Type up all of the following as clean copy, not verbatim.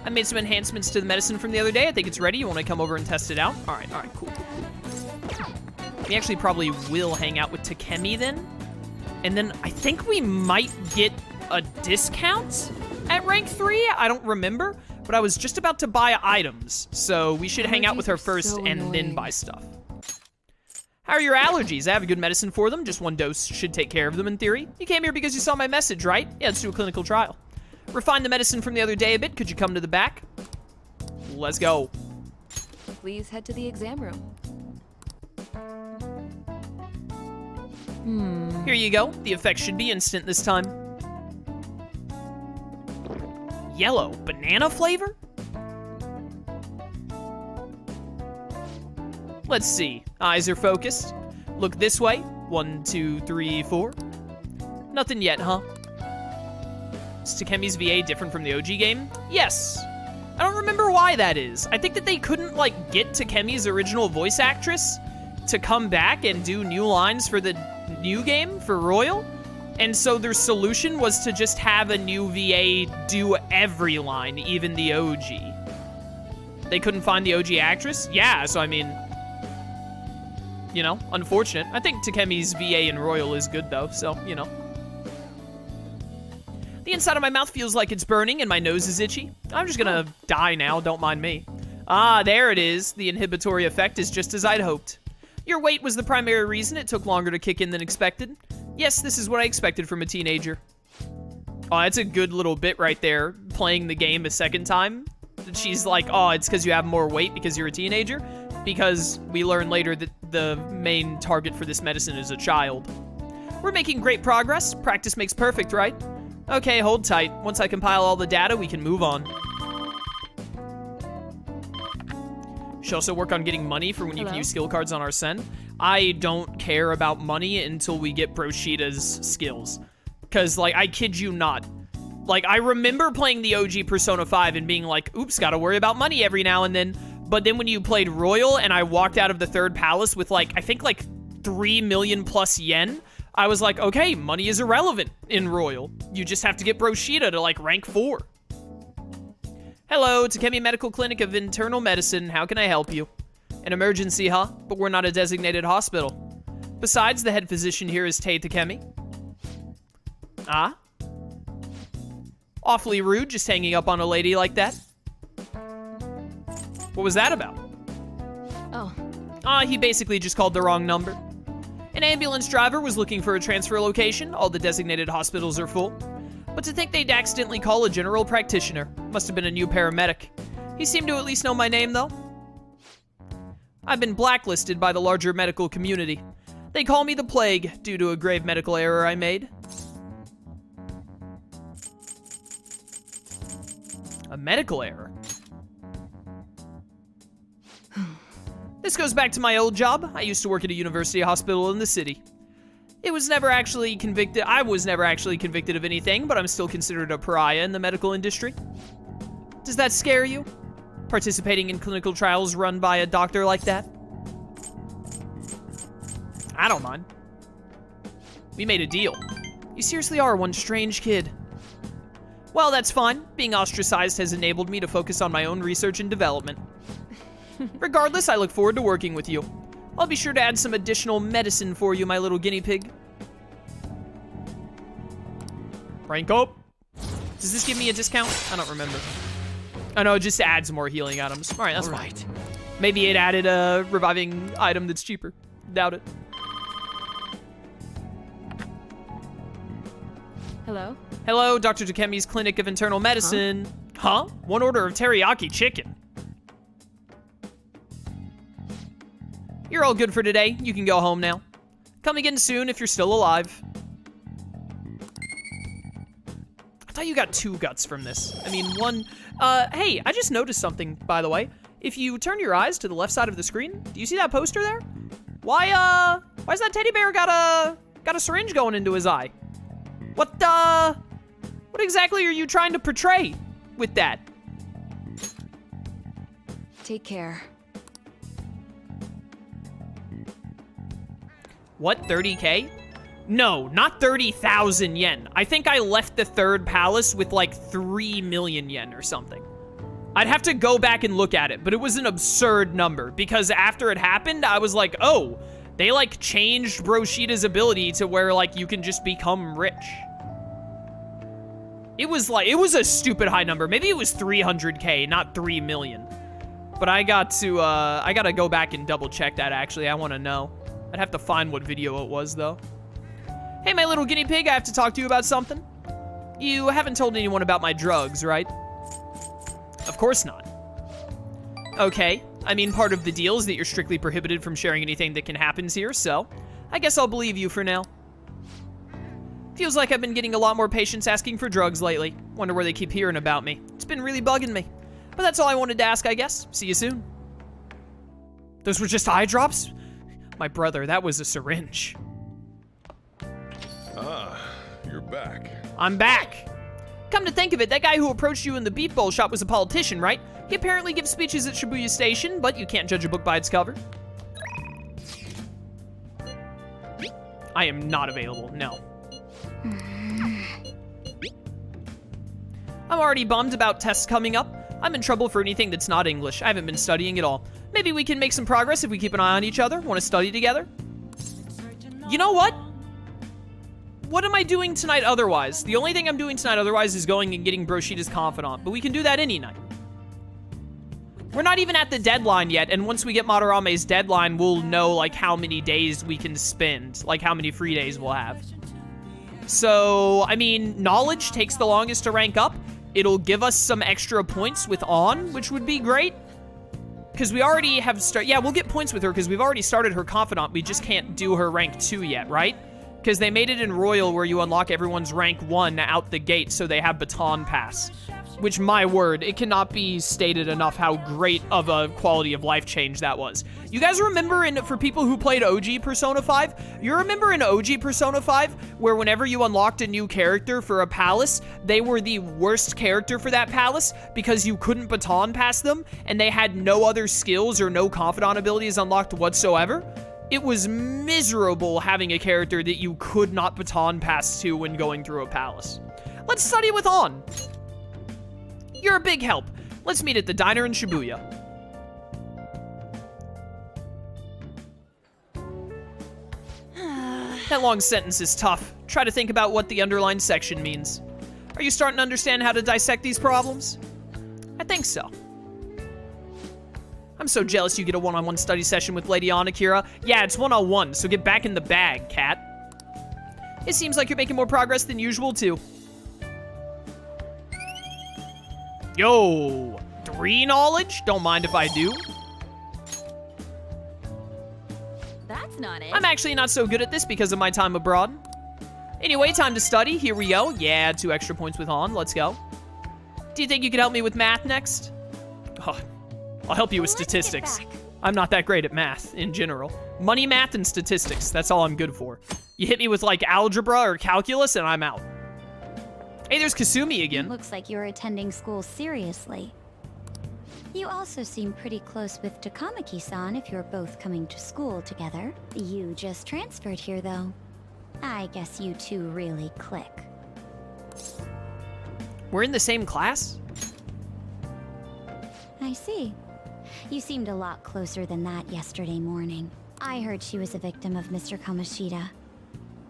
I made some enhancements to the medicine from the other day. I think it's ready. You want to come over and test it out? All right, cool. We actually probably will hang out with Takemi then. And then I think we might get a discount at rank 3. I don't remember, but I was just about to buy items. So we should hang out with her first and then buy stuff. How are your allergies? I have a good medicine for them. Just 1 dose should take care of them in theory. You came here because you saw my message, right? Yeah, let's do a clinical trial. Refine the medicine from the other day a bit. Could you come to the back? Let's go. Please head to the exam room. Here you go. The effect should be instant this time. Yellow. Banana flavor? Let's see. Eyes are focused. Look this way. 1, 2, 3, 4. Nothing yet, huh? Is Takemi's VA different from the OG game? Yes. I don't remember why that is. I think that they couldn't, like, get Takemi's original voice actress to come back and do new lines for the new game, for Royal. And so their solution was to just have a new VA do every line, even the OG. They couldn't find the OG actress? Yeah, so I mean, you know, unfortunate. I think Takemi's VA in Royal is good though, so, you know. The inside of my mouth feels like it's burning and my nose is itchy. I'm just gonna die now, don't mind me. Ah, there it is. The inhibitory effect is just as I'd hoped. Your weight was the primary reason it took longer to kick in than expected. Yes, this is what I expected from a teenager. Oh, that's a good little bit right there, playing the game a second time. She's like, oh, it's because you have more weight because you're a teenager? Because we learn later that the main target for this medicine is a child. We're making great progress. Practice makes perfect, right? Okay, hold tight. Once I compile all the data, we can move on. Should also work on getting money for when you can use skill cards on Arsene. I don't care about money until we get Broshida's skills. Because, like, I kid you not. Like, I remember playing the OG Persona 5 and being like, oops, gotta worry about money every now and then. But then when you played Royal and I walked out of the third palace with, like, I think, like, 3 million plus yen, I was like, okay, money is irrelevant in Royal. You just have to get Broshida to, like, rank 4. Hello, Takemi Medical Clinic of Internal Medicine. How can I help you? An emergency, huh? But we're not a designated hospital. Besides, the head physician here is Takemi. Ah? Awfully rude, just hanging up on a lady like that. What was that about? Oh. He basically just called the wrong number. An ambulance driver was looking for a transfer location. All the designated hospitals are full. But to think they'd accidentally call a general practitioner. Must have been a new paramedic. He seemed to at least know my name, though. I've been blacklisted by the larger medical community. They call me the Plague due to a grave medical error I made. A medical error? This goes back to my old job. I used to work at a university hospital in the city. I was never actually convicted of anything, but I'm still considered a pariah in the medical industry. Does that scare you? Participating in clinical trials run by a doctor like that? I don't mind. We made a deal. You seriously are one strange kid. Well, that's fine. Being ostracized has enabled me to focus on my own research and development. Regardless, I look forward to working with you. I'll be sure to add some additional medicine for you, my little guinea pig. Rank up. Does this give me a discount? I don't remember. Oh no, it just adds more healing items. All right, that's fine. Maybe it added a reviving item that's cheaper. Doubt it. Hello? Hello, Dr. Takemi's Clinic of Internal Medicine. Huh? One order of teriyaki chicken. You're all good for today. You can go home now. Come again soon if you're still alive. I thought you got 2 guts from this. I mean, 1... hey, I just noticed something, by the way. If you turn your eyes to the left side of the screen, do you see that poster there? Why's that teddy bear got a syringe going into his eye? What exactly are you trying to portray with that? Take care. What, 30K? No, not 30,000 yen. I think I left the third palace with like 3 million yen or something. I'd have to go back and look at it, but it was an absurd number because after it happened, I was like, oh, they like changed Broshida's ability to where like you can just become rich. It was a stupid high number. Maybe it was 300K, not 3 million. But I gotta go back and double check that actually. I wanna know. I'd have to find what video it was though. Hey, my little guinea pig, I have to talk to you about something. You haven't told anyone about my drugs, right? Of course not. Okay, I mean, part of the deal is that you're strictly prohibited from sharing anything that can happen here, so I guess I'll believe you for now. Feels like I've been getting a lot more patients asking for drugs lately. Wonder where they keep hearing about me. It's been really bugging me. But that's all I wanted to ask, I guess. See you soon. Those were just eye drops? My brother, that was a syringe. Ah, you're back. I'm back. Come to think of it, that guy who approached you in the beef bowl shop was a politician, right? He apparently gives speeches at Shibuya Station, but you can't judge a book by its cover. I am not available, no. I'm already bummed about tests coming up. I'm in trouble for anything that's not English. I haven't been studying at all. Maybe we can make some progress if we keep an eye on each other. Want to study together? You know what? What am I doing tonight otherwise? The only thing I'm doing tonight otherwise is going and getting Broshida's confidant, but we can do that any night. We're not even at the deadline yet, and once we get Madarame's deadline, we'll know, like, how many days we can spend, like, how many free days we'll have. So, I mean, knowledge takes the longest to rank up. It'll give us some extra points with On, which would be great. Because we already have yeah, we'll get points with her because we've already started her confidant. We just can't do her rank 2 yet, right? Because they made it in Royal where you unlock everyone's rank 1 out the gate so they have baton pass. Which, my word, it cannot be stated enough how great of a quality of life change that was. You guys remember, for people who played OG Persona 5, you remember in OG Persona 5 where whenever you unlocked a new character for a palace, they were the worst character for that palace because you couldn't baton pass them and they had no other skills or no confidant abilities unlocked whatsoever? It was miserable having a character that you could not baton pass to when going through a palace. Let's study with On. You're a big help. Let's meet at the diner in Shibuya. That long sentence is tough. Try to think about what the underlined section means. Are you starting to understand how to dissect these problems? I think so. I'm so jealous you get a one-on-one study session with Lady Anakira. Yeah, it's one-on-one, so get back in the bag, cat. It seems like you're making more progress than usual, too. Yo, 3 knowledge? Don't mind if I do. That's not it. I'm actually not so good at this because of my time abroad. Anyway, time to study. Here we go. Yeah, 2 extra points with On. Let's go. Do you think you could help me with math next? Oh, I'll help you with statistics. I'm not that great at math in general. Money, math, and statistics. That's all I'm good for. You hit me with like algebra or calculus and I'm out. Hey, there's Kasumi again. Looks like you're attending school seriously. You also seem pretty close with Takamaki-san if you're both coming to school together. You just transferred here, though. I guess you two really click. We're in the same class? I see. You seemed a lot closer than that yesterday morning. I heard she was a victim of Mr. Kamoshida.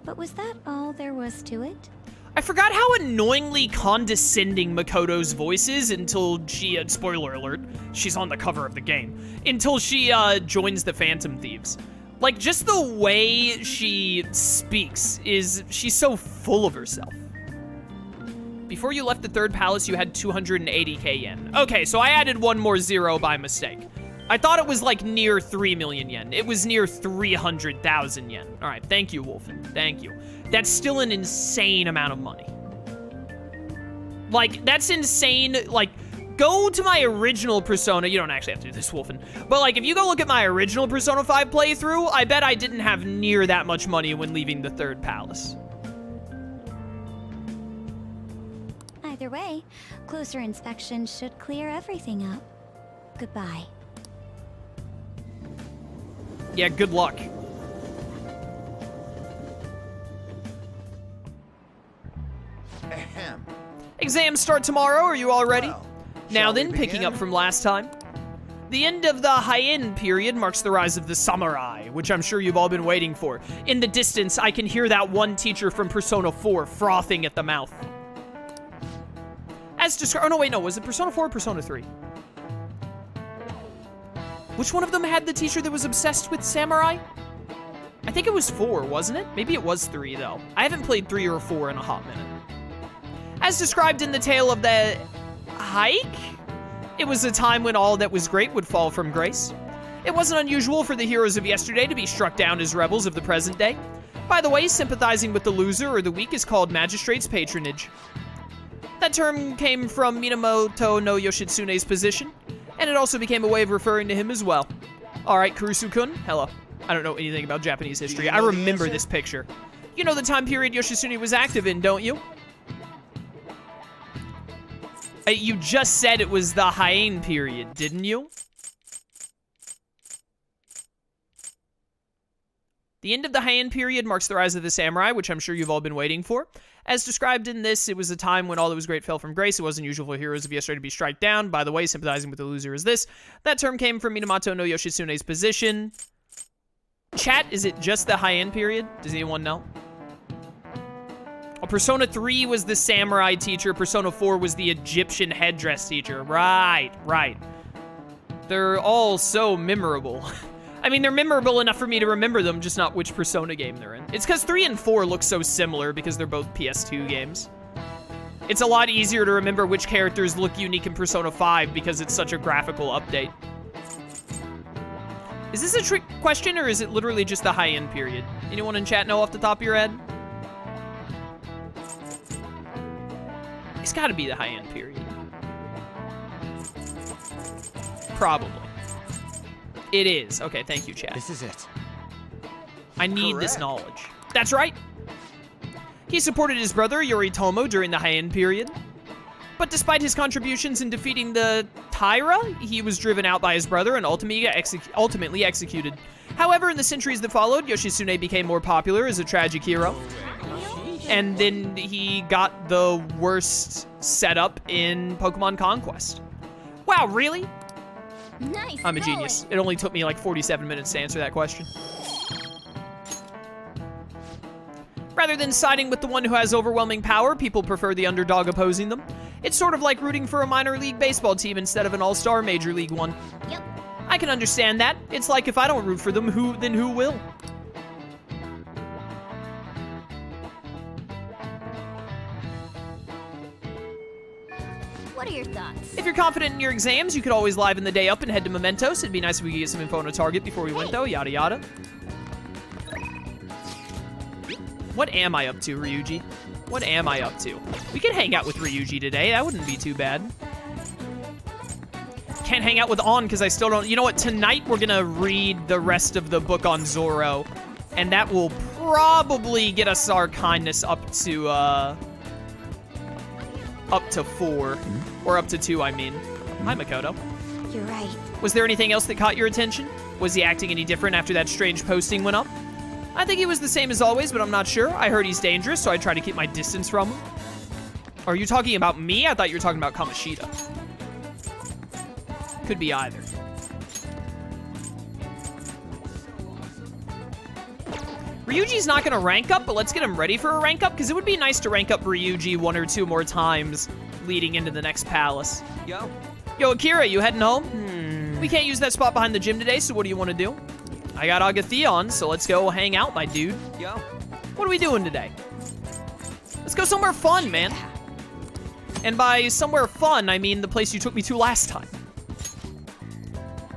But was that all there was to it? I forgot how annoyingly condescending Makoto's voice is until she, spoiler alert, she's on the cover of the game, until she joins the Phantom Thieves. Like, just the way she speaks she's so full of herself. Before you left the third palace, you had 280k yen. Okay, so I added 1 more 0 by mistake. I thought it was like near 3 million yen. It was near 300,000 yen. All right, thank you, Wolfen. Thank you. That's still an insane amount of money. Like, that's insane. Like, go to my original Persona. You don't actually have to do this, Wolfen. But, like, if you go look at my original Persona 5 playthrough, I bet I didn't have near that much money when leaving the third palace. Either way, closer inspection should clear everything up. Goodbye. Yeah, good luck. Ahem. Exams start tomorrow. Are you all ready? Well, Now shall we then, picking begin? up from last time. The end of the Heian period marks the rise of the samurai, which I'm sure you've all been waiting for. In the distance, I can hear that one teacher from Persona 4 frothing at the mouth. As described, oh no, wait, no, was it Persona 4 or Persona 3? Which one of them had the teacher that was obsessed with samurai? I think it was 4, wasn't it? Maybe it was 3, though. I haven't played 3 or 4 in a hot minute. As described in the tale of the hike, it was a time when all that was great would fall from grace. It wasn't unusual for the heroes of yesterday to be struck down as rebels of the present day. By the way, sympathizing with the loser or the weak is called magistrate's patronage. That term came from Minamoto no Yoshitsune's position, and it also became a way of referring to him as well. Alright, Kurusu-kun, hello. I don't know anything about Japanese history. I remember this picture. You know the time period Yoshitsune was active in, don't you? You just said it was the Heian period, didn't you? The end of the Heian period marks the rise of the samurai, which I'm sure you've all been waiting for. As described in this, it was a time when all that was great fell from grace. It wasn't usual for heroes of yesterday to be struck down. By the way, sympathizing with the loser is this. That term came from Minamoto no Yoshitsune's position. Chat, is it just the Heian period? Does anyone know? Oh, Persona 3 was the samurai teacher. Persona 4 was the Egyptian headdress teacher. Right. They're all so memorable. I mean, they're memorable enough for me to remember them, just not which Persona game they're in. It's because 3 and 4 look so similar because they're both PS2 games. It's a lot easier to remember which characters look unique in Persona 5 because it's such a graphical update. Is this a trick question, or is it literally just the Heian period? Anyone in chat know off the top of your head? It's gotta be the Heian period. Probably. It is. Okay, thank you, chat. This is it. I need this Correct. knowledge. That's right. He supported his brother, Yoritomo, during the Heian period. But despite his contributions in defeating the Taira, he was driven out by his brother and ultimately executed. However, in the centuries that followed, Yoshitsune became more popular as a tragic hero. And then he got the worst setup in Pokemon Conquest. Wow, really? Nice. I'm a genius. It only took me like 47 minutes to answer that question. Rather than siding with the one who has overwhelming power, people prefer the underdog opposing them. It's sort of like rooting for a minor league baseball team instead of an all-star major league one. Yep. I can understand that. It's like if I don't root for them, then who will? What are your thoughts? If you're confident in your exams, you could always liven the day up and head to Mementos. It'd be nice if we could get some info on a target before we went, though. Yada yada. What am I up to, Ryuji? What am I up to? We could hang out with Ryuji today. That wouldn't be too bad. Can't hang out with On because I still don't... You know what? Tonight we're going to read the rest of the book on Zoro. And that will probably get us our kindness up to 4. Or up to 2, I mean. Hi, Makoto. You're right. Was there anything else that caught your attention? Was he acting any different after that strange posting went up? I think he was the same as always, but I'm not sure. I heard he's dangerous, so I try to keep my distance from him. Are you talking about me? I thought you were talking about Kamoshida. Could be either. Ryuji's not gonna rank up, but let's get him ready for a rank up, because it would be nice to rank up Ryuji 1 or 2 more times leading into the next palace. Yo, Akira, you heading home? We can't use that spot behind the gym today, so what do you want to do? I got Agatheon, so let's go hang out, my dude. What are we doing today? Let's go somewhere fun, man. And by somewhere fun, I mean the place you took me to last time.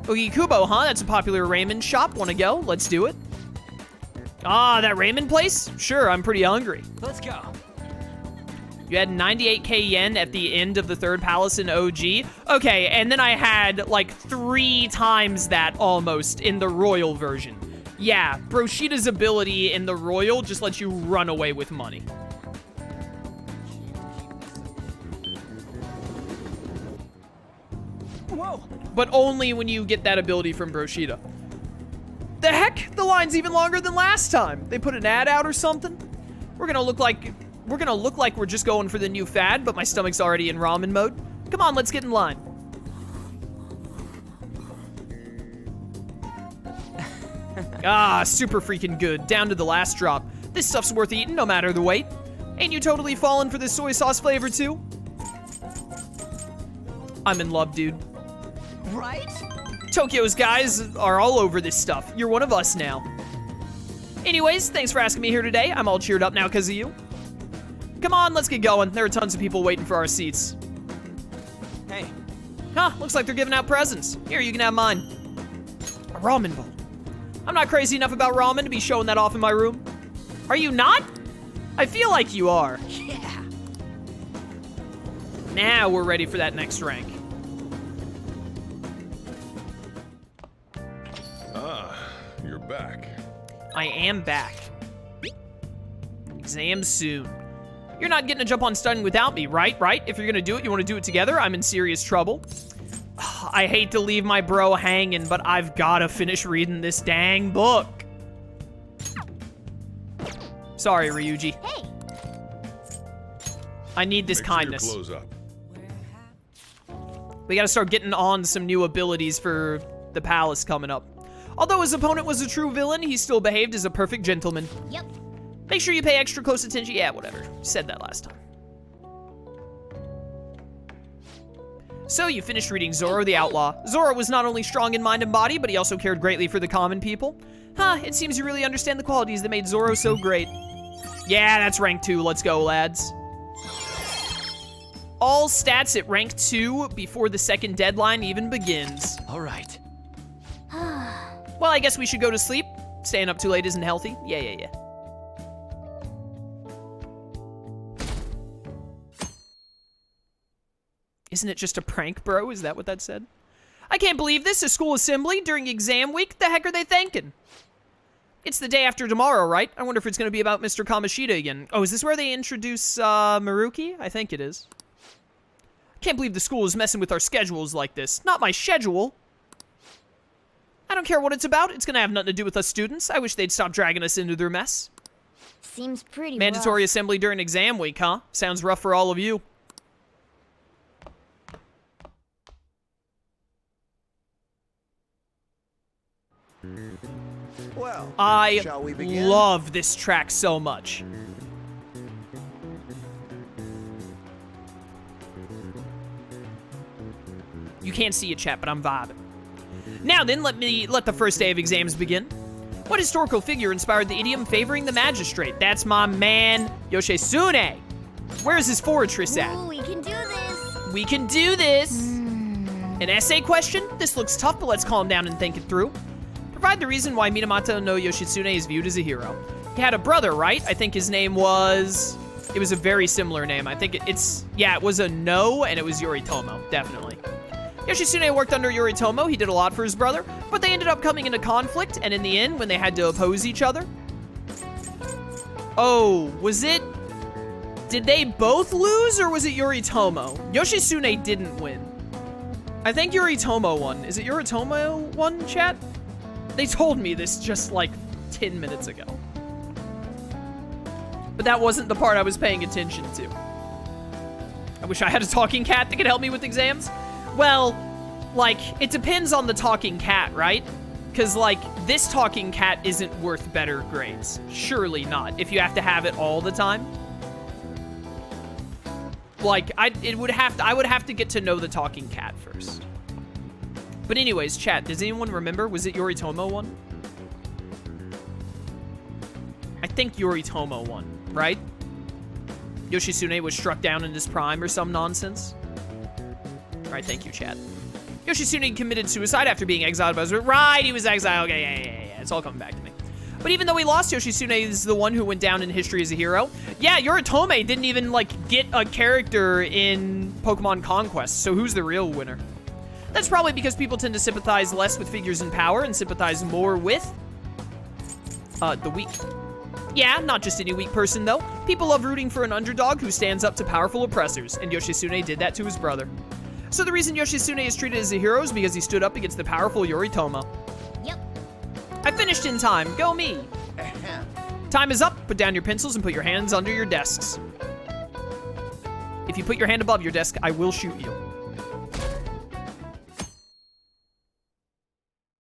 Ogikubo, huh? That's a popular ramen shop. Want to go? Let's do it. Ah, that ramen place? Sure, I'm pretty hungry. Let's go. You had 98k yen at the end of the 3rd palace in OG. Okay, and then I had like 3 times that almost in the royal version. Yeah, Broshida's ability in the royal just lets you run away with money. Whoa. But only when you get that ability from Broshida. The heck? The line's even longer than last time. They put an ad out or something? We're gonna look like we're gonna look like we're just going for the new fad, but my stomach's already in ramen mode. Come on, let's get in line. Ah, super freaking good. Down to the last drop. This stuff's worth eating no matter the weight. Ain't you totally falling for this soy sauce flavor too? I'm in love, dude. Right? Tokyo's guys are all over this stuff. You're one of us now. Anyways, thanks for asking me here today. I'm all cheered up now because of you. Come on, let's get going. There are tons of people waiting for our seats. Hey. Huh, looks like they're giving out presents. Here, you can have mine. A ramen bowl. I'm not crazy enough about ramen to be showing that off in my room. Are you not? I feel like you are. Yeah. Now we're ready for that next rank. Ah, you're back. I am back. Exam soon. You're not getting a jump on studying without me, right? Right? If you're gonna do it, you wanna do it together? I'm in serious trouble. I hate to leave my bro hanging, but I've gotta finish reading this dang book. Sorry, Ryuji. Hey. I need this Make sure your kindness. clothes up. We gotta start getting on some new abilities for the palace coming up. Although his opponent was a true villain, he still behaved as a perfect gentleman. Yep. Make sure you pay extra close attention. Yeah, whatever. Said that last time. So you finished reading Zoro the Outlaw. Zoro was not only strong in mind and body, but he also cared greatly for the common people. Huh, it seems you really understand the qualities that made Zoro so great. Yeah, that's rank 2. Let's go, lads. All stats at rank 2 before the second deadline even begins. All right. Well, I guess we should go to sleep. Staying up too late isn't healthy. Yeah. Isn't it just a prank, bro? Is that what that said? I can't believe this. A school assembly during exam week? The heck are they thinking? It's the day after tomorrow, right? I wonder if it's going to be about Mr. Kamoshida again. Oh, is this where they introduce Maruki? I think it is. Can't believe the school is messing with our schedules like this. Not my schedule. I don't care what it's about. It's going to have nothing to do with us students. I wish they'd stop dragging us into their mess. Seems pretty Mandatory rough. assembly during exam week, huh? Sounds rough for all of you. Well, I shall we begin? love this track so much. You can't see it, chat, but I'm vibing. Now then, let the first day of exams begin. What historical figure inspired the idiom favoring the magistrate? That's my man, Yoshitsune. Where's his fortress at? Ooh, we can do this. We can do this. An essay question? This looks tough, but let's calm down and think it through. Provide the reason why Minamoto no Yoshitsune is viewed as a hero. He had a brother, right? I think his name was... It was a very similar name. I think it was a no, and it was Yoritomo, definitely. Yoshitsune worked under Yoritomo. He did a lot for his brother, but they ended up coming into conflict, and in the end, when they had to oppose each other... Oh, was it... Did they both lose, or was it Yoritomo? Yoshitsune didn't win. I think Yoritomo won. Is it Yoritomo won, chat? They told me this just like 10 minutes ago. But that wasn't the part I was paying attention to. I wish I had a talking cat that could help me with exams. Well, like, it depends on the talking cat, right? Because, like, this talking cat isn't worth better grades. Surely not, if you have to have it all the time. Like, I would have to get to know the talking cat first. But anyways, chat, does anyone remember? Was it Yoritomo one? I think Yoritomo won, right? Yoshitsune was struck down in his prime or some nonsense. All right, thank you, chat. Yoshitsune committed suicide after being exiled by his... Right, he was exiled. Okay, yeah. It's all coming back to me. But even though he lost, Yoshitsune is the one who went down in history as a hero. Yeah, Yoritomo didn't even, like, get a character in Pokemon Conquest, so who's the real winner? That's probably because people tend to sympathize less with figures in power and sympathize more with the weak. Yeah, not just any weak person, though. People love rooting for an underdog who stands up to powerful oppressors, and Yoshitsune did that to his brother. So the reason Yoshitsune is treated as a hero is because he stood up against the powerful Yoritomo. Yep. I finished in time. Go me. Time is up. Put down your pencils and put your hands under your desks. If you put your hand above your desk, I will shoot you.